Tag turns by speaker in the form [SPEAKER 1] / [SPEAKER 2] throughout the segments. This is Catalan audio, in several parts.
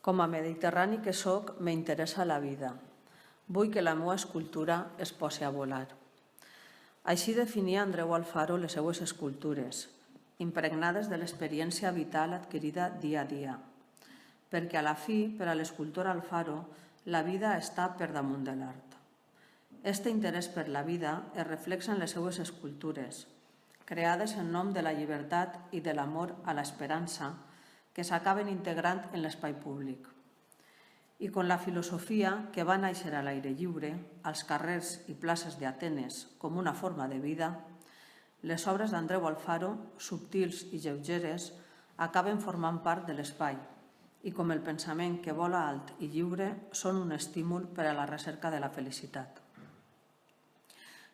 [SPEAKER 1] Com a mediterrani que sóc, m'interessa la vida. Vull que la meva escultura es posi a volar. Així definia Andreu Alfaro les seues escultures, impregnades de l'experiència vital adquirida dia a dia. Perquè a la fi, per a l'escultor Alfaro, la vida està per damunt de l'art. Este interès per la vida es reflexa en les seues escultures, creades en nom de la llibertat i de l'amor a l'esperança, que s'acaben integrant en l'espai públic. I com la filosofia, que va néixer a l'aire lliure, als carrers i places d'Atenes com una forma de vida, les obres d'Andreu Alfaro, subtils i lleugeres, acaben formant part de l'espai i, com el pensament que vola alt i lliure, són un estímul per a la recerca de la felicitat.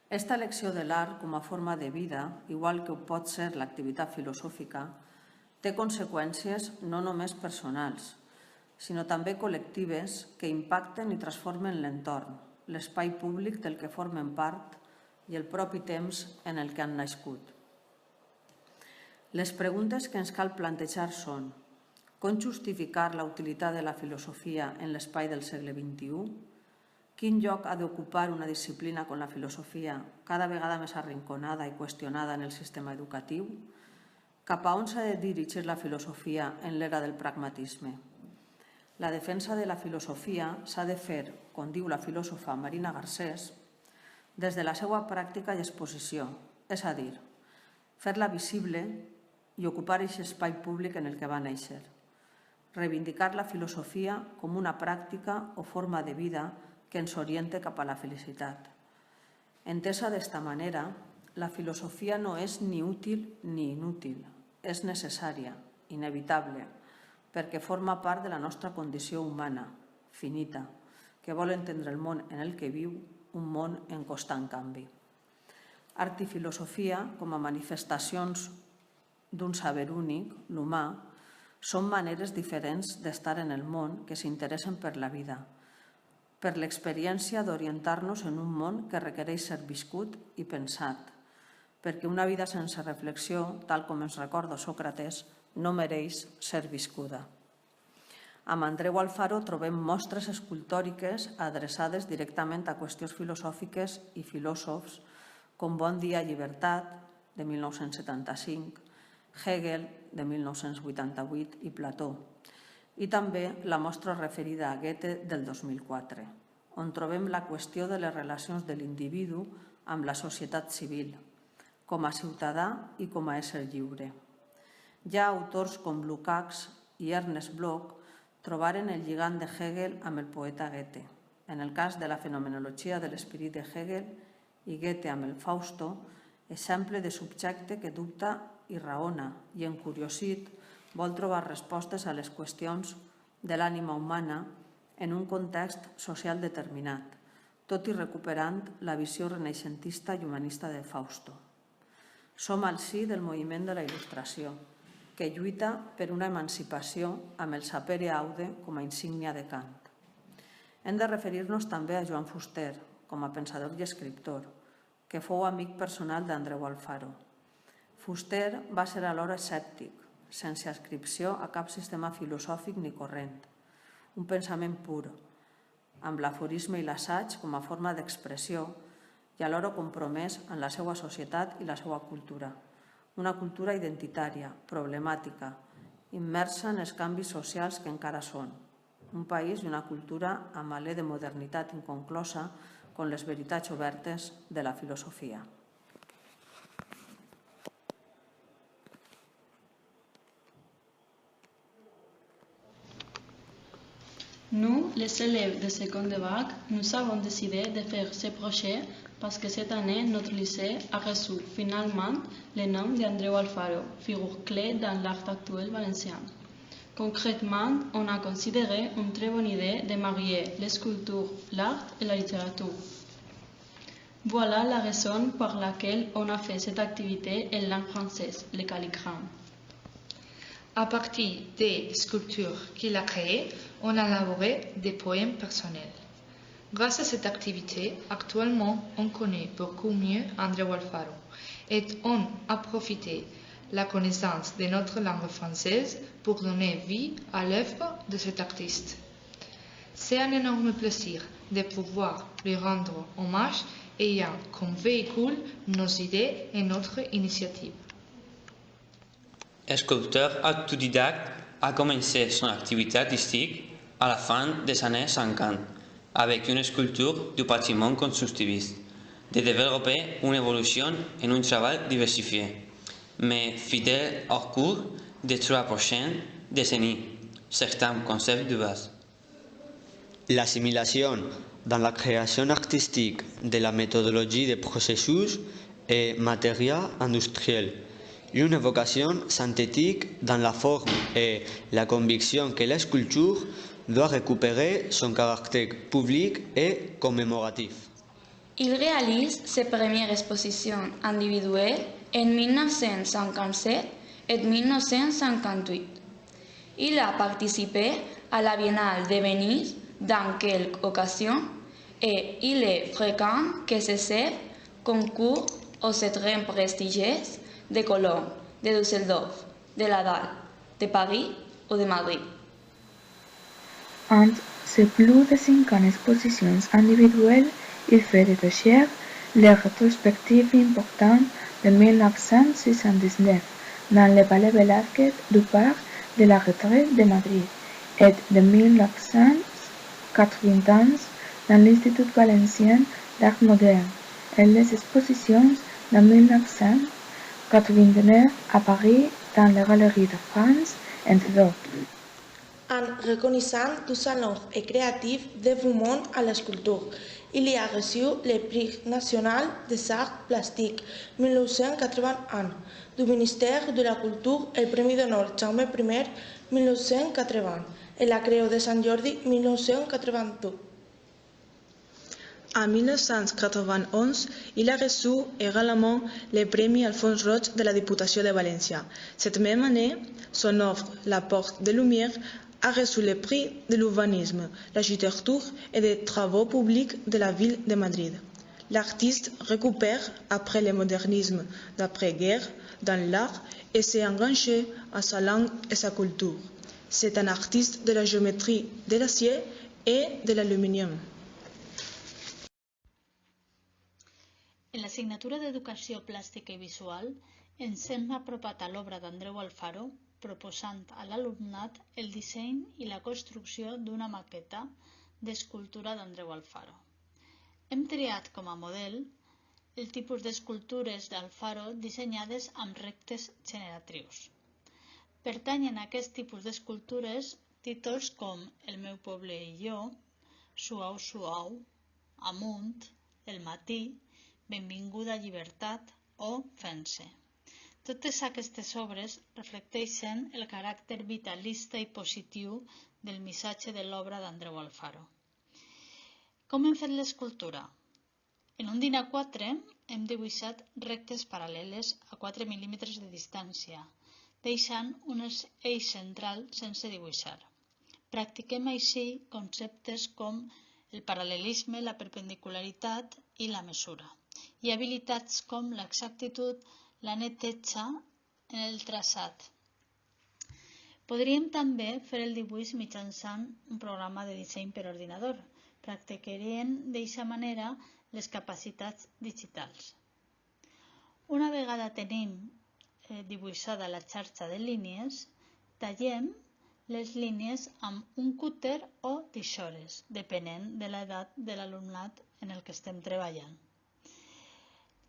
[SPEAKER 1] Esta elecció de l'art com a forma de vida, igual que ho pot ser l'activitat filosòfica, té conseqüències no només personals, sinó també col·lectives que impacten i transformen l'entorn, l'espai públic del que formen part i el propi temps en el que han nascut. Les preguntes que ens cal plantejar són: com justificar la utilitat de la filosofia en l'espai del segle XXI? Quin lloc ha d'ocupar una disciplina com la filosofia, cada vegada més arrinconada i qüestionada en el sistema educatiu? Cap a on s'ha de dirigir la filosofia en l'era del pragmatisme? La defensa de la filosofia s'ha de fer, com diu la filòsofa Marina Garcés, des de la seva pràctica i exposició, és a dir, fer-la visible i ocupar aquest espai públic en el que va néixer. Reivindicar la filosofia com una pràctica o forma de vida que ens oriente cap a la felicitat. Entesa d'esta manera, la filosofia no és ni útil ni inútil, és necessària, inevitable, perquè forma part de la nostra condició humana, finita, que vol entendre el món en el que viu, un món en constant canvi. Art i filosofia, com a manifestacions d'un saber únic, l'humà, són maneres diferents d'estar en el món que s'interessen per la vida, per l'experiència d'orientar-nos en un món que requereix ser viscut i pensat, perquè una vida sense reflexió, tal com ens recorda Sòcrates, no mereix ser viscuda. Amb Andreu Alfaro trobem mostres escultòriques adreçades directament a qüestions filosòfiques i filòsofs com Bon dia, llibertat, de 1975, Hegel, de 1988, i Plató, i també la mostra referida a Goethe del 2004, on trobem la qüestió de les relacions de l'individu amb la societat civil, com a ciutadà i com a ésser lliure. Ja autors com Lukács i Ernest Bloch trobaren el lligam de Hegel amb el poeta Goethe. En el cas de la fenomenologia de l'esperit de Hegel i Goethe amb el Fausto, exemple de subjecte que dubta i raona i, encuriosit, vol trobar respostes a les qüestions de l'ànima humana en un context social determinat, tot i recuperant la visió renaixentista i humanista de Fausto. Som al sí del moviment de la Il·lustració, que lluita per una emancipació amb el sapere aude com a insígnia de Kant. Hem de referir-nos també a Joan Fuster, com a pensador i escriptor, que fou amic personal d'Andreu Alfaro. Fuster va ser alhora escèptic, sense adscripció a cap sistema filosòfic ni corrent, un pensament pur, amb l'aforisme i l'assaig com a forma d'expressió i alhora compromès en la seva societat i la seva cultura, una cultura identitària, problemàtica, immersa en els canvis socials que encara són, un país i una cultura amb alè de modernitat inconclosa com les veritats obertes de la filosofia.
[SPEAKER 2] Nous, les élèves de seconde vague, nous avons décidé de faire ce projet parce que cette année, notre lycée a reçu finalement le nom d'Andreu Alfaro, figure clé dans l'art actuel valencien. Concrètement, on a considéré une très bonne idée de marier l'esculture, l'art et la littérature. Voilà la raison pour laquelle on a fait cette activité en langue française, le calligramme.
[SPEAKER 3] À partir des sculptures qu'il a créées, on a élaboré des poèmes personnels. Grâce à cette activité, actuellement, on connaît beaucoup mieux Andreu Alfaro et on a profité la connaissance de notre langue française pour donner vie à l'œuvre de cet artiste. C'est un énorme plaisir de pouvoir lui rendre hommage ayant comme véhicule nos idées et notre initiative.
[SPEAKER 4] Sculpteur autodidacte, a commencé son activité artistique à la fin des années 50 avec une sculpture du bâtiment constructiviste, de développer une évolution en un travail diversifié, mais fidèle au cours des 3 prochaines décennies, certains concepts de base.
[SPEAKER 5] L'assimilation dans la création artistique de la méthodologie des processus et matériaux industriels, une évocation synthétique dans la forme et la conviction que la sculpture doit récupérer son caractère public et commémoratif.
[SPEAKER 6] Il réalise ses premières expositions individuelles en 1957 et 1958. Il a participé à la Biennale de Venise dans quelques occasions et il est fréquent que ces concours aux très prestigieux de Cologne, de Düsseldorf, de La Dalle, de Paris ou de Madrid.
[SPEAKER 7] Entre ses plus de 50 expositions individuelles, il fait détacher les rétrospectives importantes de 1979 dans le Palais Velázquez du Parc de la Retraite de Madrid et de 1991 dans l'Institut valencien d'art moderne et les expositions de 1989 à Paris dans les Galeries de France, entre d'autres.
[SPEAKER 8] En reconnaissant tout talent et créatif dévouement à la sculpture, il y a reçu le Prix national des arts plastiques 1981 du ministère de la Culture et le Premi d'honneur Jaume I 1980 et la Creu de Sant Jordi 1982.
[SPEAKER 9] En 1991, il a reçu également le Premi Alphonse Roig de la Diputació de València. Cette même année, son œuvre La Porte des Lumières a reçu le prix de l'urbanisme, l'architecture et des travaux publics de la ville de Madrid. L'artiste récupère, après le modernisme d'après-guerre, dans l'art et s'est engagé à sa langue et sa culture. C'est un artiste de la géométrie de l'acier et de l'aluminium.
[SPEAKER 10] En l'assignatura d'Educació Plàstica i Visual ens hem apropat a l'obra d'Andreu Alfaro proposant a l'alumnat el disseny i la construcció d'una maqueta d'escultura d'Andreu Alfaro. Hem triat com a model el tipus d'escultures d'Alfaro dissenyades amb rectes generatrius. Pertanyen a aquest tipus d'escultures títols com El meu poble i jo, Suau, suau, Amunt, El matí, Benvinguda llibertat o Fent-se. Totes aquestes obres reflecteixen el caràcter vitalista i positiu del missatge de l'obra d'Andreu Alfaro. Com hem fet l'escultura? En un DIN A4 hem dibuixat rectes paral·leles a 4 mil·límetres de distància, deixant un eix central sense dibuixar. Practiquem així conceptes com el paral·lelisme, la perpendicularitat i la mesura, i habilitats com l'exactitud, la neteja en el traçat. Podríem també fer el dibuix mitjançant un programa de disseny per ordinador. Practicarien d'aquesta manera les capacitats digitals. Una vegada tenim dibuixada la xarxa de línies, tallem les línies amb un cúter o tisores, depenent de l'edat de l'alumnat en el que estem treballant.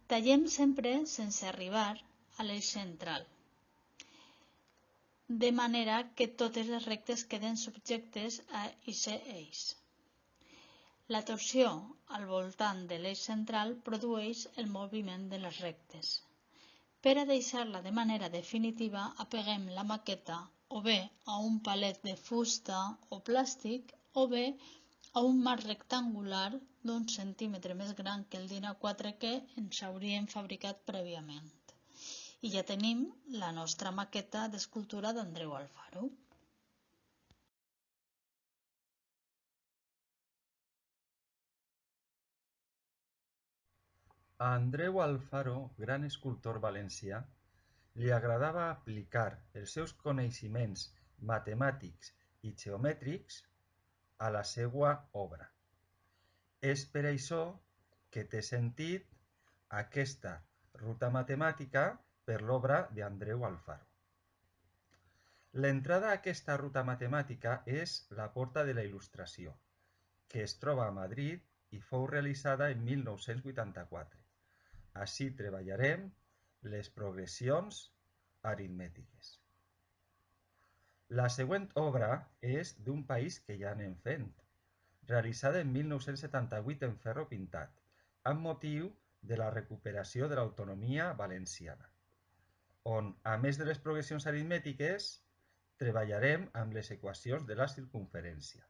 [SPEAKER 10] Tallem sempre sense arribar a l'eix central, de manera que totes les rectes queden subjectes a aquest eix. La torsió al voltant de l'eix central produeix el moviment de les rectes. Per a deixar-la de manera definitiva, apeguem la maqueta o bé a un palet de fusta o plàstic o bé a un marc rectangular d'un centímetre més gran que el DIN A4 que ens hauríem fabricat prèviament. I ja tenim la nostra maqueta d'escultura d'Andreu Alfaro.
[SPEAKER 11] A Andreu Alfaro, gran escultor valencià, li agradava aplicar els seus coneixements matemàtics i geomètrics a la seva obra. És per això que té sentit aquesta ruta matemàtica per l'obra d'Andreu Alfaro. L'entrada a aquesta ruta matemàtica és la Porta de la Il·lustració, que es troba a Madrid i fou realitzada en 1984. Ací treballarem les progressions aritmètiques. La següent obra és d'un país que ja anem fent, realitzada en 1978 en ferro pintat, amb motiu de la recuperació de l'autonomia valenciana, on, a més de les progressions aritmètiques, treballarem amb les equacions de la circumferència.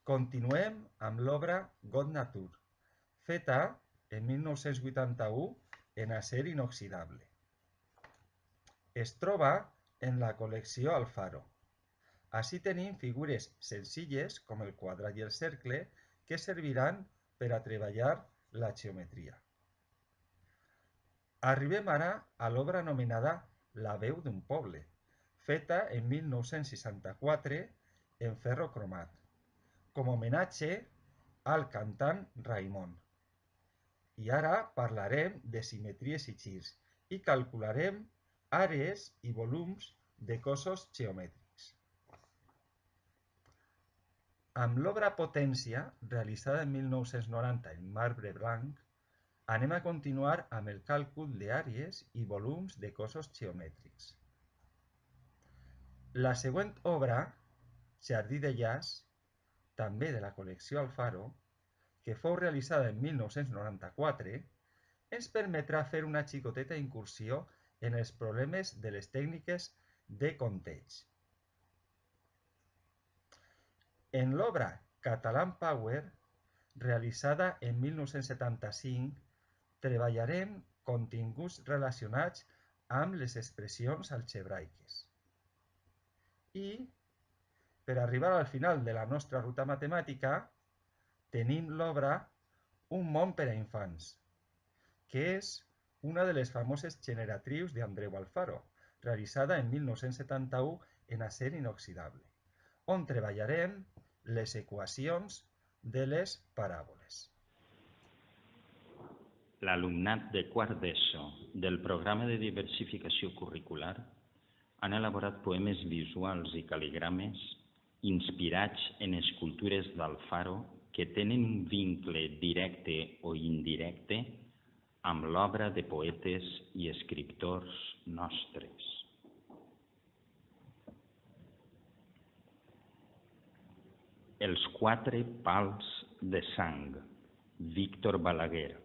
[SPEAKER 11] Continuem amb l'obra God Nature, feta en 1981 en acer inoxidable. Es troba en la col·lecció Alfaro. Ací tenim figures senzilles, com el quadrat i el cercle, que serviran per a treballar la geometria. Arribem ara a l'obra anomenada La veu d'un poble, feta en 1964 en ferro cromat, com a homenatge al cantant Raimon. I ara parlarem de simetries i girs i calcularem àrees i volums de cossos geomètrics. Amb l'obra Potència, realitzada en 1990 en marbre blanc, anem a continuar amb el càlcul d'àrees i volums de cossos geomètrics. La següent obra, Jardí de llaç, també de la col·lecció Alfaro, que fou realitzada en 1994, ens permetrà fer una xicoteta incursió en els problemes de les tècniques de compteig. En l'obra Catalan Power, realitzada en 1975, treballarem continguts relacionats amb les expressions algebraiques. I, per arribar al final de la nostra ruta matemàtica, tenim l'obra Un món per a infants, que és una de les famoses generatrius d'Andreu Alfaro, realitzada en 1971 en acer inoxidable, on treballarem les equacions de les paràboles.
[SPEAKER 12] L'alumnat de quart d'ESO del programa de diversificació curricular han elaborat poemes visuals i cal·ligrames inspirats en escultures d'Alfaro que tenen un vincle directe o indirecte amb l'obra de poetes i escriptors nostres. Els 4 pals de sang, Víctor Balaguer.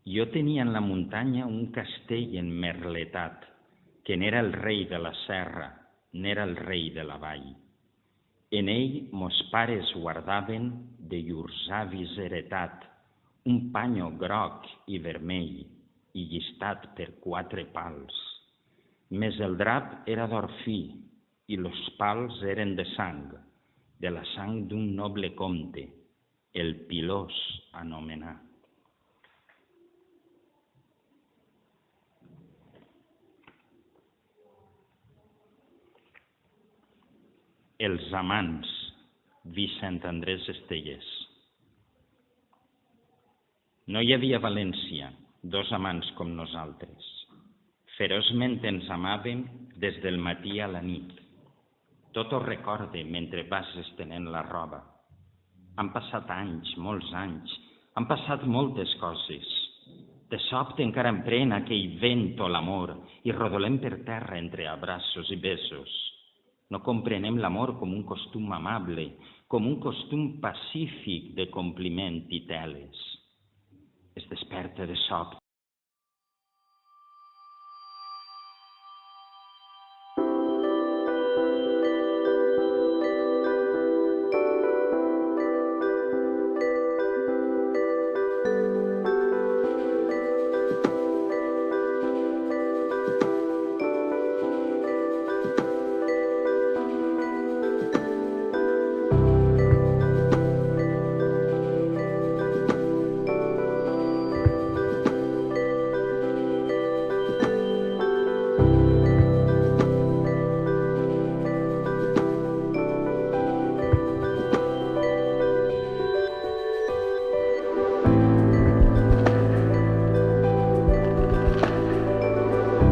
[SPEAKER 12] Jo tenia en la muntanya un castell emmerletat, que n'era el rei de la serra, n'era el rei de la vall. En ell mos pares guardaven de llurs avis heretat un panyo groc i vermell i llistat per 4 pals. Més el drap era d'or fi i los pals eren de sang, de la sang d'un noble comte, el Pilós anomenat. Els amants, Vicent Andrés Estellés. No hi havia a València 2 amants com nosaltres. Feroçment ens amàvem des del matí a la nit. Tot ho recorde mentre vas estenent la roba. Han passat anys, molts anys, han passat moltes coses. De sobte encara em pren aquell vent o l'amor i rodolem per terra entre abraços i besos. No comprenem l'amor com un costum amable, com un costum pacífic de compliment i teles. Es desperta de sobte